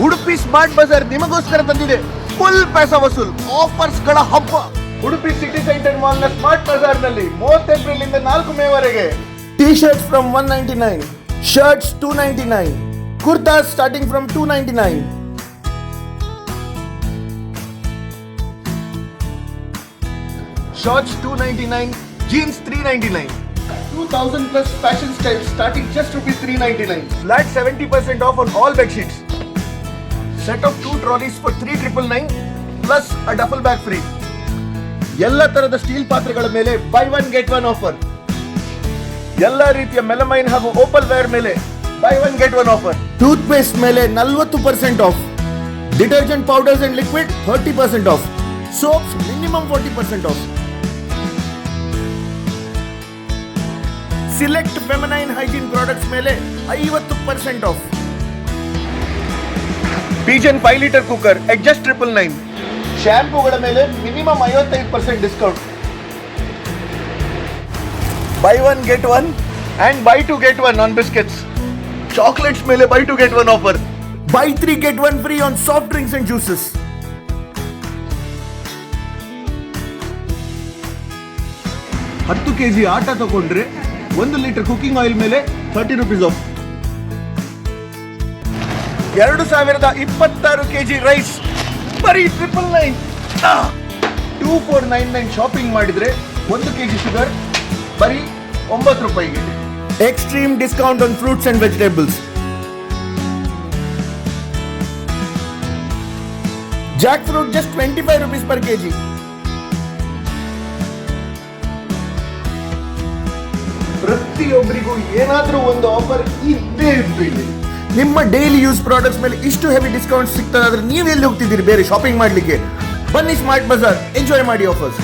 Udupi smart Bazaar ನಿಮಗೋಸ್ಕರ ತಂದಿದೆ full ಪೈಸಾ ವಸೂಲ್ offers ಗಳ ಹಬ್ಬ. ಉಡುಪಿ ಸಿಟಿ ಸೆಂಟರ್ ಮಾಲ್ ನ ಸ್ಮಾರ್ಟ್ ಬಜಾರ್ ನಲ್ಲಿ 30 ಏಪ್ರಿಲ್ ಇಂದ 4 ಮೇ ವರೆಗೆ T shirts from 199, shirts 299, kurtas starting from 299. Shorts 299, jeans 399. 2000 plus fashion styles starting just rupees 399. Flat 70% off on all bed sheets. Set of 2 trolleys for 3999 plus a duffel bag free. ಎಲ್ಲ ತರದ steel ಪಾತ್ರೆಗಳ ಮೇಲೆ by one get one offer. ಎಲ್ಲ ರೀತಿಯ melamine ಹಾಗೂ opal wear ಮೇಲೆ by one get one offer. Tooth paste ಮೇಲೆ 40% of. Detergent powders and liquid 30% of. Soaps minimum 40% of. Select feminine hygiene products ಮೇಲೆ 50% of. Pigeon 5 litre cooker at just 999. ಶ್ಯಾಂಪೂಗಳ ಮೇಲೆ minimum 55% discount. By one get one and by two get one on biscuits. Chocolates ಮೇಲೆ by two get one offer. By 3 get 1 free on soft drinks and juices. 10 kg ಆಟ ತಗೊಂಡ್ರೆ 1 litre cooking oil ಮೇಲೆ 30 rupees of. 2026 kg rice ಬರೀ 999. 2499 shopping ಮಾಡಿದ್ರೆ 1 kg sugar ಬರೀ 9 ರೂಪಾಯಿಗೆ. Extreme discount on fruits and vegetables. Jack fruit just 25 rupees per kg. ಪ್ರತಿಯೊಬ್ಬರಿಗೂ ಏನಾದ್ರೂ ಒಂದು ಆಫರ್ ಇದ್ದೇ ಇರ್ತೀವಿ. ನಿಮ್ಮ ಡೈಲಿ ಯೂಸ್ ಪ್ರಾಡಕ್ಟ್ಸ್ ಮೇಲೆ ಇಷ್ಟು ಹೆವಿ ಡಿಸ್ಕೌಂಟ್ ಸಿಗ್ತದಾದ್ರೆ ನೀವು ಎಲ್ಲಿ ಹೋಗ್ತಿದ್ದೀರಿ ಬೇರೆ ಶಾಪಿಂಗ್ ಮಾಡ್ಲಿಕ್ಕೆ? ಬನ್ನಿ ಸ್ಮಾರ್ಟ್ ಬಜಾರ್, ಎಂಜಾಯ್ ಮಾಡಿ ಆಫರ್ಸ್.